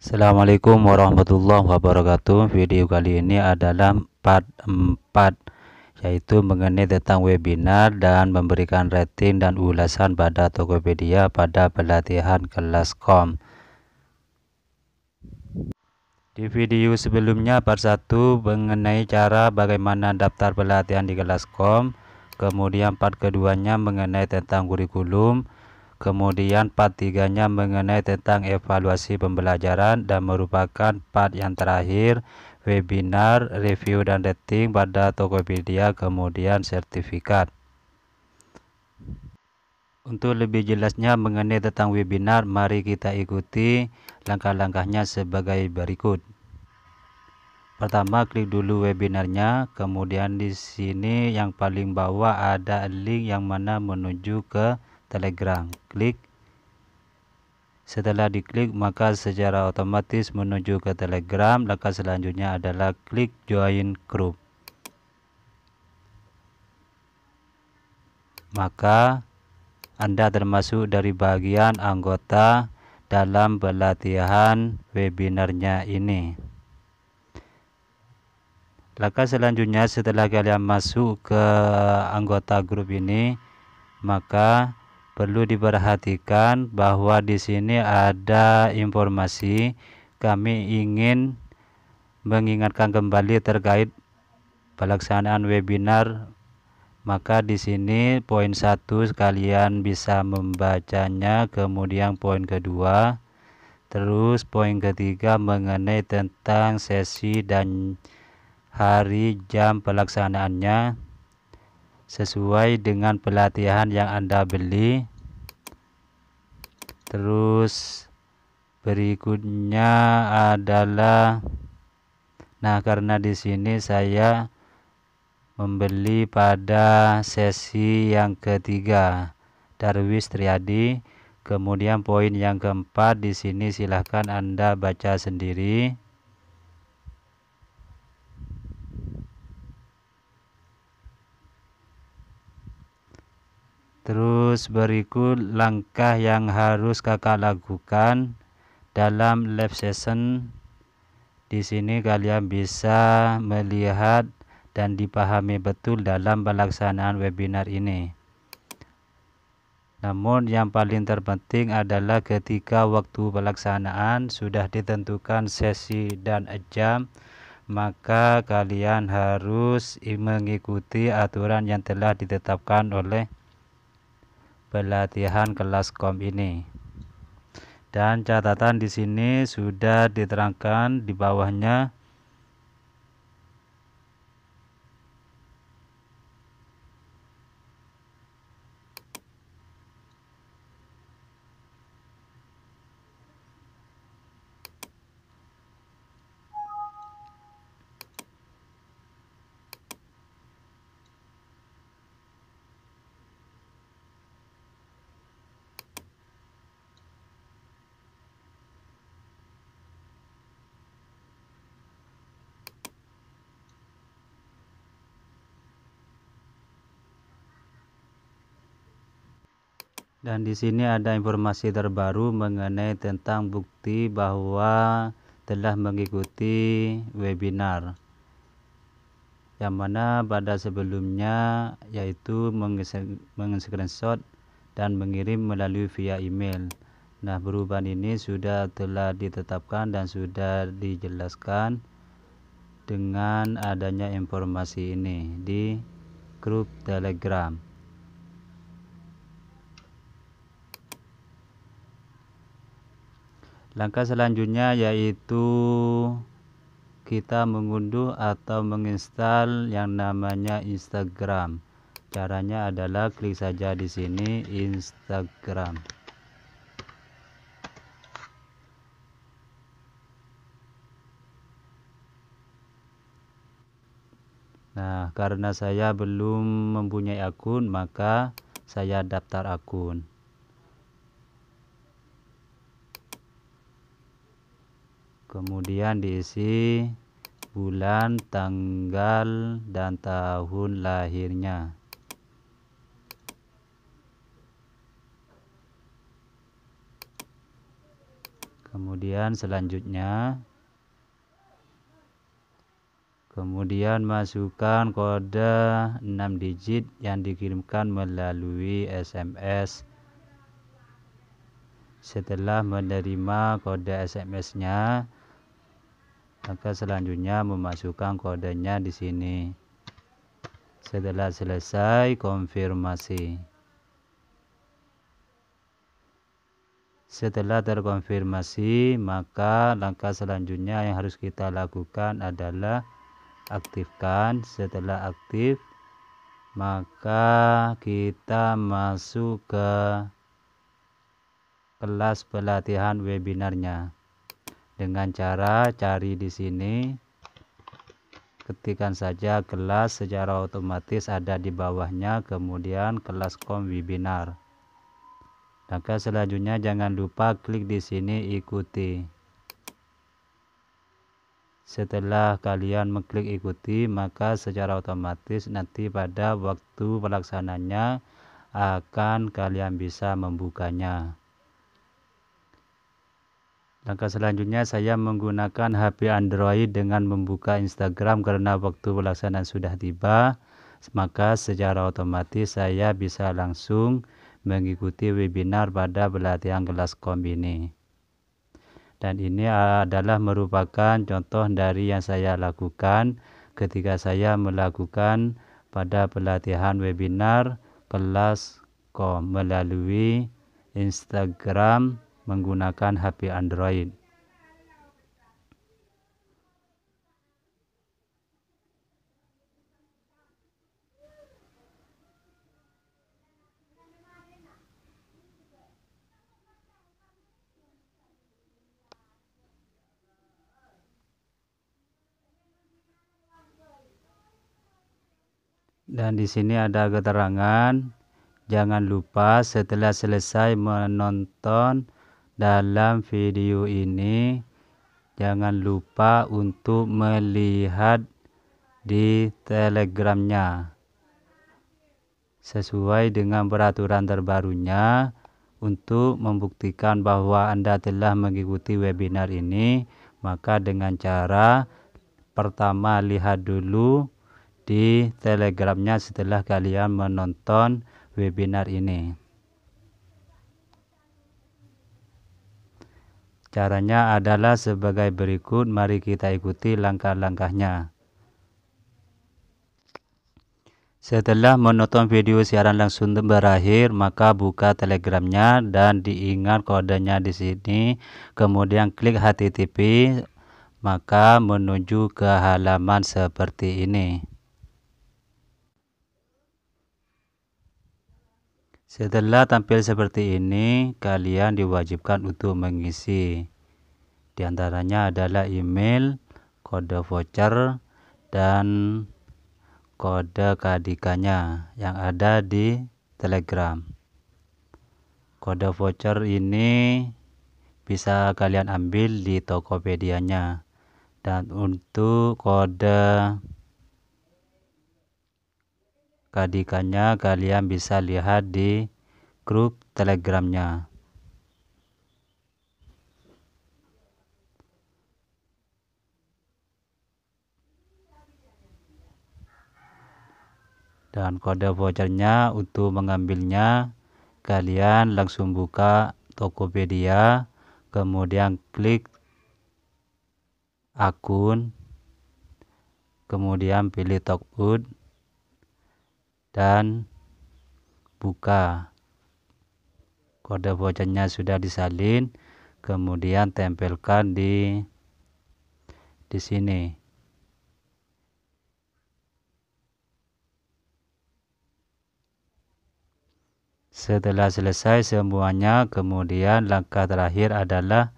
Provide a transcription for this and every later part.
Assalamualaikum warahmatullahi wabarakatuh. Video kali ini adalah part 4, yaitu mengenai tentang webinar dan memberikan rating dan ulasan pada Tokopedia pada pelatihan kelas kom. Di video sebelumnya part 1 mengenai cara bagaimana daftar pelatihan di kelas kom, kemudian part keduanya mengenai tentang kurikulum, kemudian part 3-nya mengenai tentang evaluasi pembelajaran, dan merupakan part yang terakhir webinar, review dan rating pada Tokopedia, kemudian sertifikat. Untuk lebih jelasnya mengenai tentang webinar, mari kita ikuti langkah-langkahnya sebagai berikut. Pertama, klik dulu webinarnya, kemudian di sini yang paling bawah ada link yang mana menuju ke Telegram. Klik. Setelah diklik, maka secara otomatis menuju ke Telegram. Langkah selanjutnya adalah klik join group. Maka Anda termasuk dari bagian anggota dalam pelatihan webinarnya ini. Langkah selanjutnya setelah kalian masuk ke anggota grup ini, maka perlu diperhatikan bahwa di sini ada informasi. Kami ingin mengingatkan kembali terkait pelaksanaan webinar. Maka di sini poin 1 kalian bisa membacanya, kemudian poin kedua, terus poin ketiga mengenai tentang sesi dan hari jam pelaksanaannya sesuai dengan pelatihan yang Anda beli. Terus berikutnya adalah, karena di sini saya membeli pada sesi yang ketiga, Darwis Triadi. Kemudian poin yang keempat di sini silahkan Anda baca sendiri. Terus berikut langkah yang harus kakak lakukan dalam live session. Di sini kalian bisa melihat dan dipahami betul dalam pelaksanaan webinar ini. Namun yang paling terpenting adalah ketika waktu pelaksanaan sudah ditentukan sesi dan jam, maka kalian harus mengikuti aturan yang telah ditetapkan oleh pelatihan kelas kom ini. Dan catatan di sini sudah diterangkan di bawahnya. Dan di sini ada informasi terbaru mengenai tentang bukti bahwa telah mengikuti webinar, yang mana pada sebelumnya yaitu meng-screenshot dan mengirim melalui via email. Perubahan ini telah ditetapkan dan sudah dijelaskan dengan adanya informasi ini di grup Telegram. Langkah selanjutnya yaitu kita mengunduh atau menginstal yang namanya Instagram. Caranya adalah klik saja di sini Instagram. Karena saya belum mempunyai akun, maka saya daftar akun. Kemudian diisi bulan, tanggal, dan tahun lahirnya. Kemudian selanjutnya, masukkan kode 6 digit yang dikirimkan melalui SMS. Setelah menerima kode SMS-nya, maka selanjutnya memasukkan kodenya di sini. Setelah selesai, konfirmasi. Setelah terkonfirmasi, maka langkah selanjutnya yang harus kita lakukan adalah aktifkan. Setelah aktif, maka kita masuk ke kelas pelatihan webinarnya dengan cara cari di sini, ketikkan saja kelas, secara otomatis ada di bawahnya, kemudian kelas.com webinar. Maka selanjutnya jangan lupa klik di sini ikuti. Setelah kalian mengklik ikuti, maka secara otomatis nanti pada waktu pelaksananya akan kalian bisa membukanya. Langkah selanjutnya saya menggunakan HP Android dengan membuka Instagram karena waktu pelaksanaan sudah tiba, maka secara otomatis saya bisa langsung mengikuti webinar pada pelatihan kelas.com ini. Dan ini adalah merupakan contoh dari yang saya lakukan ketika saya melakukan pada pelatihan webinar kelas.com melalui Instagram menggunakan HP Android. Dan di sini ada keterangan, jangan lupa setelah selesai menonton dalam video ini, jangan lupa untuk melihat di Telegramnya. Sesuai dengan peraturan terbarunya, untuk membuktikan bahwa Anda telah mengikuti webinar ini, maka dengan cara pertama lihat dulu di Telegramnya setelah kalian menonton webinar ini. Caranya adalah sebagai berikut, mari kita ikuti langkah-langkahnya. Setelah menonton video siaran langsung berakhir, maka buka Telegramnya dan diingat kodenya di sini, kemudian klik HTTP, maka menuju ke halaman seperti ini. Setelah tampil seperti ini, kalian diwajibkan untuk mengisi. Di antaranya adalah email, kode voucher, dan kode KDK-nya yang ada di Telegram. Kode voucher ini bisa kalian ambil di Tokopedia-nya. Dan untuk kode KDK-nya kalian bisa lihat di grup Telegramnya. Dan kode vouchernya, untuk mengambilnya kalian langsung buka Tokopedia, kemudian klik akun, kemudian pilih top up dan buka. Kode vouchernya sudah disalin, kemudian tempelkan di sini. Setelah selesai semuanya, kemudian langkah terakhir adalah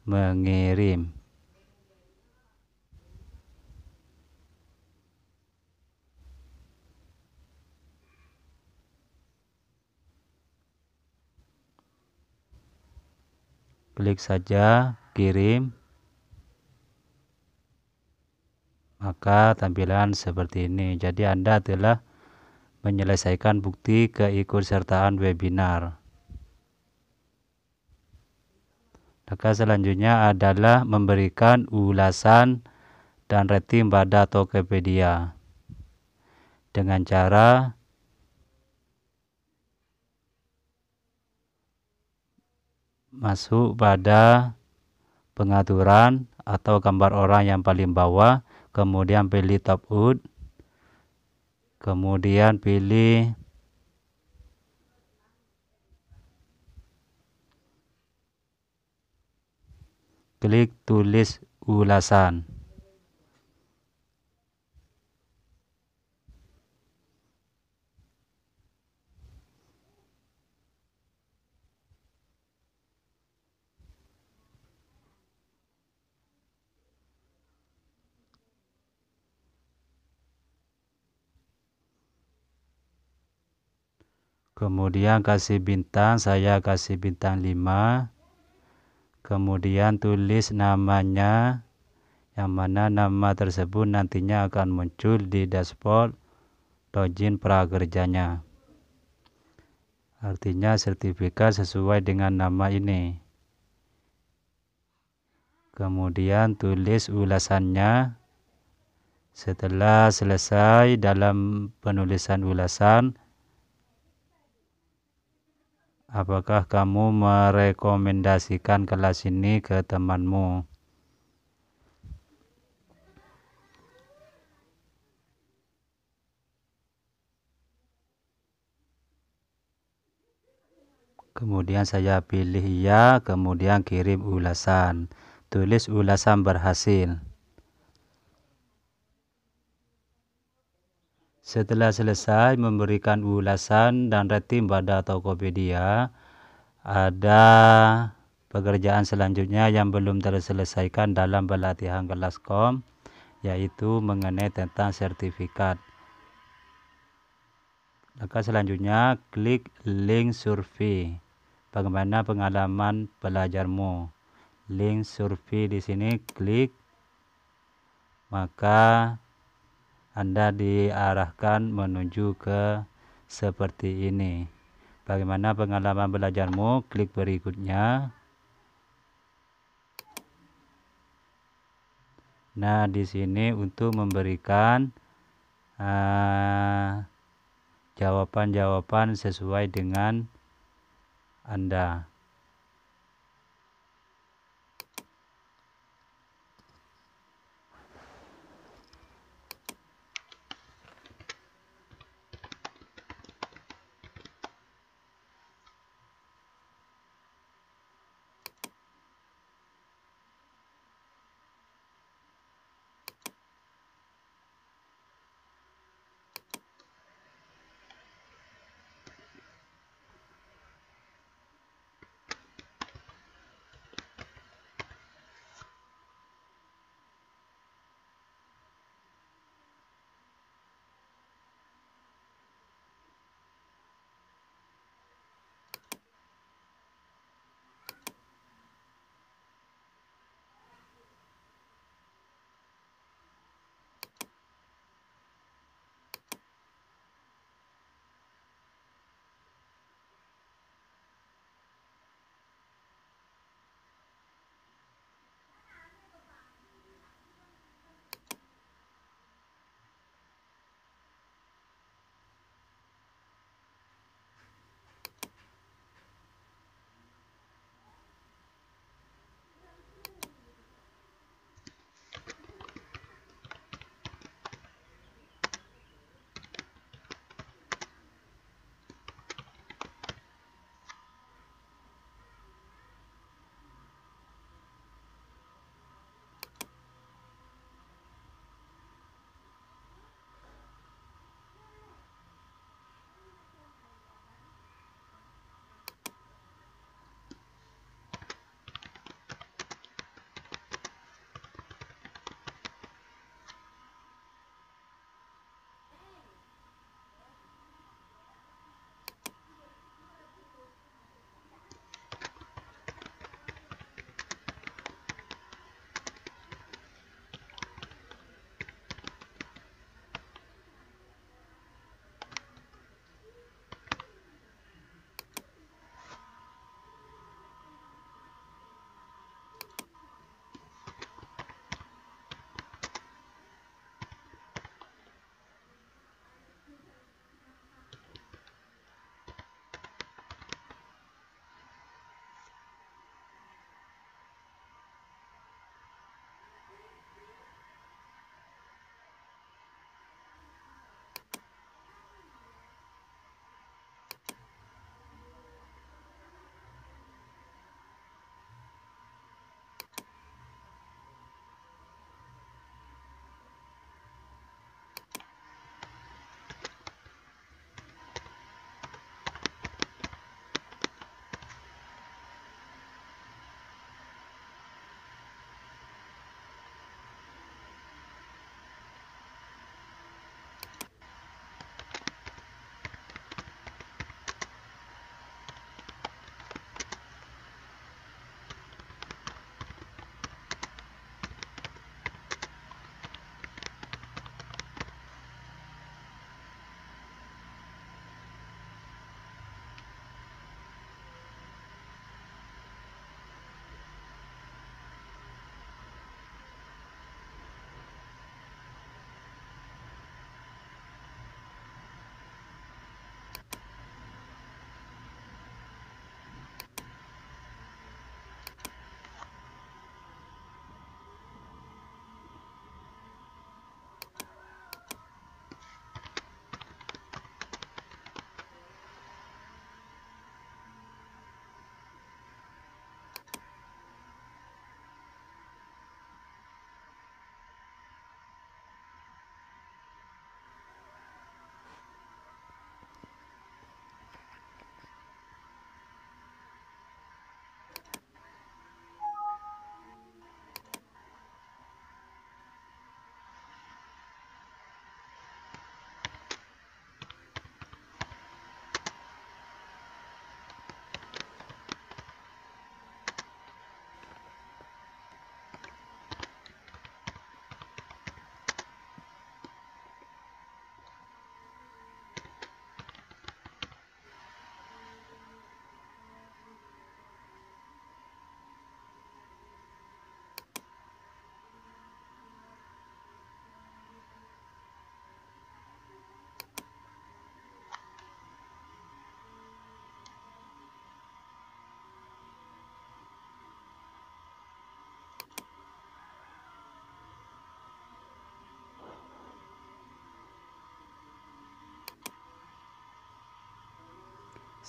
mengirim. Klik saja kirim, maka tampilan seperti ini. Jadi Anda telah menyelesaikan bukti keikutsertaan webinar. Maka selanjutnya adalah memberikan ulasan dan rating pada Tokopedia dengan cara masuk pada pengaturan atau gambar orang yang paling bawah, kemudian pilih top out, kemudian pilih klik tulis ulasan. Kemudian kasih bintang, saya kasih bintang 5. Kemudian tulis namanya, yang mana nama tersebut nantinya akan muncul di dashboard login prakerjanya. Artinya sertifikat sesuai dengan nama ini. Kemudian tulis ulasannya. Setelah selesai dalam penulisan ulasan, apakah kamu merekomendasikan kelas ini ke temanmu? Kemudian saya pilih ya, kemudian kirim ulasan. Tulis ulasan berhasil. Setelah selesai memberikan ulasan dan rating pada Tokopedia, ada pekerjaan selanjutnya yang belum terselesaikan dalam pelatihan Kelaskom, yaitu mengenai tentang sertifikat. Maka selanjutnya klik link survei. Bagaimana pengalaman belajarmu? Link survei di sini klik, maka Anda diarahkan menuju ke seperti ini. Bagaimana pengalaman belajarmu? Klik berikutnya. Nah, di sini untuk memberikan jawaban-jawaban sesuai dengan Anda.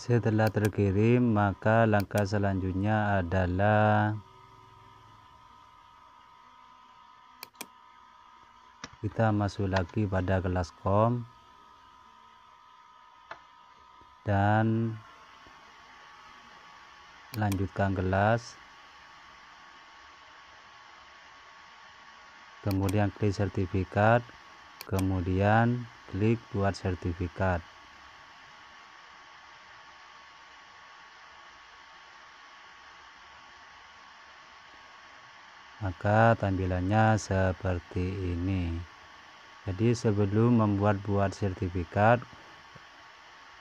Setelah terkirim, maka langkah selanjutnya adalah kita masuk lagi pada Kelaskom dan lanjutkan kelas, kemudian klik sertifikat, kemudian klik buat sertifikat. Maka tampilannya seperti ini. Jadi sebelum buat sertifikat,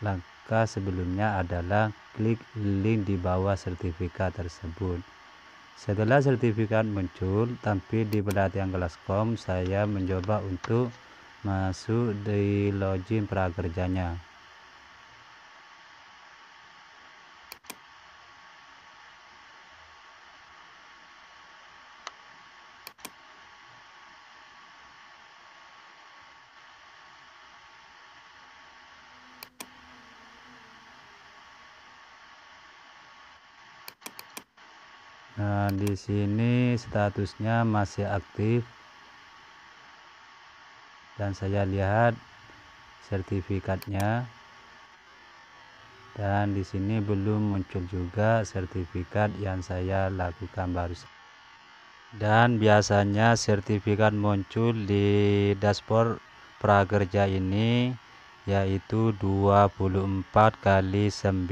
langkah sebelumnya adalah klik link di bawah sertifikat tersebut. Setelah sertifikat muncul tampil di pelatihan Kelaskom, saya mencoba untuk masuk di login prakerjanya. Nah, di sini statusnya masih aktif dan saya lihat sertifikatnya, dan di sini belum muncul juga sertifikat yang saya lakukan barusan. Dan biasanya sertifikat muncul di dashboard prakerja ini yaitu 24 kali 9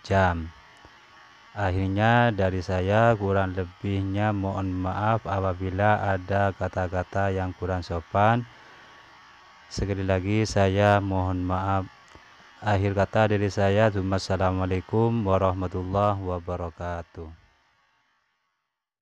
jam. Akhirnya dari saya, kurang lebihnya mohon maaf apabila ada kata-kata yang kurang sopan. Sekali lagi saya mohon maaf. Akhir kata dari saya, assalamualaikum warahmatullahi wabarakatuh.